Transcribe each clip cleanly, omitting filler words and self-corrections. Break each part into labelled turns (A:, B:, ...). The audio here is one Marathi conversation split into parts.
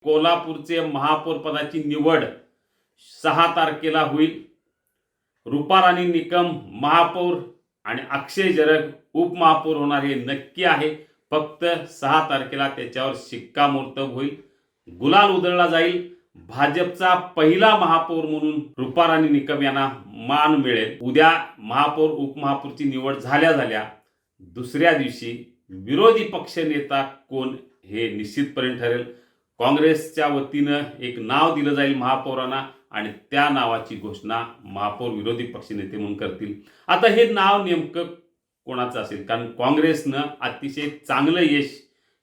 A: कोल्हापूरचे महापौर पदाची निवड 6 तारखेला होईल. रुपाराणी निकम महापौर आणि अक्षय जरग उपमहापौर होणार हे नक्की आहे. फक्त 6 तारखेला त्याच्यावर शिक्कामोर्तब होईल. गुलाल उधळला जाईल. भाजपचा पहिला महापौर म्हणून रुपाराणी निकम यांना मान मिळेल. उद्या महापौर उपमहापौरची निवड झाल्या दुसऱ्या दिवशी विरोधी पक्ष नेता कोण हे निश्चितपणे ठरेल. काँग्रेसच्या वतीनं एक नाव दिलं जाईल महापौरांना आणि त्या नावाची घोषणा महापौर विरोधी पक्षनेते म्हणून करतील. आता हे नाव नेमकं कोणाचं असेल, कारण काँग्रेसनं अतिशय चांगलं यश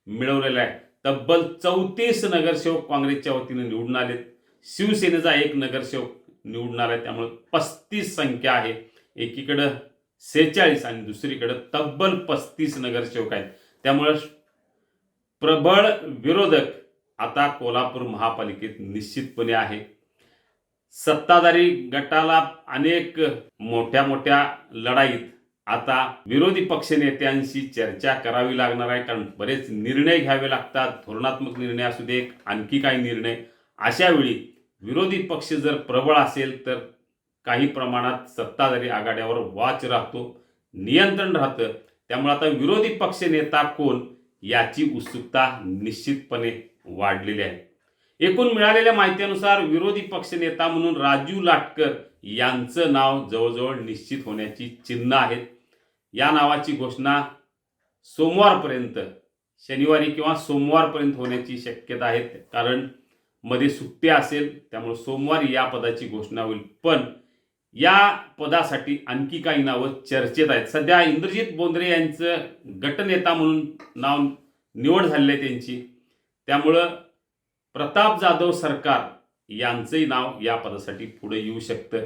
A: मिळवलेलं आहे. तब्बल 34 नगरसेवक काँग्रेसच्या वतीनं निवडून आलेत. शिवसेनेचा 1 नगरसेवक निवडून आला आहे. त्यामुळे 35 संख्या आहे. एकीकडं 46 आणि दुसरीकडं तब्बल 35 नगरसेवक आहेत. त्यामुळे प्रबळ विरोधक आता कोल्हापूर महापालिकेत निश्चितपणे आहे. सत्ताधारी गटाला अनेक मोठ्या लढाईत आता विरोधी पक्षनेत्यांशी चर्चा करावी लागणार आहे, कारण बरेच निर्णय घ्यावे लागतात. धोरणात्मक निर्णय असू दे, आणखी काही निर्णय. अशा वेळी विरोधी पक्ष जर प्रबळ असेल तर काही प्रमाणात सत्ताधारी आघाड्यावर वाच राहतो, नियंत्रण राहतं. त्यामुळे आता विरोधी पक्ष नेता कोण याची उत्सुकता निश्चितपणे वाढलेली आहे. एकूण मिळालेल्या माहितीनुसार विरोधी पक्षनेता म्हणून राजू लाटकर यांचं नाव जवळजवळ निश्चित होण्याची चिन्ह आहेत. या नावाची घोषणा सोमवारपर्यंत, शनिवारी किंवा सोमवारपर्यंत होण्याची शक्यता आहे, कारण मध्ये सुट्टी असेल. त्यामुळे सोमवारी या पदाची घोषणा होईल. पण या पदासाठी आणखी काही नावं चर्चेत आहेत. सध्या इंद्रजित बोंद्रे यांचं गटनेता म्हणून नाव निवड झालेली आहे त्यांची. त्यामुळं प्रताप जाधव सरकार यांचंही नाव या पदासाठी पुढे येऊ शकतं.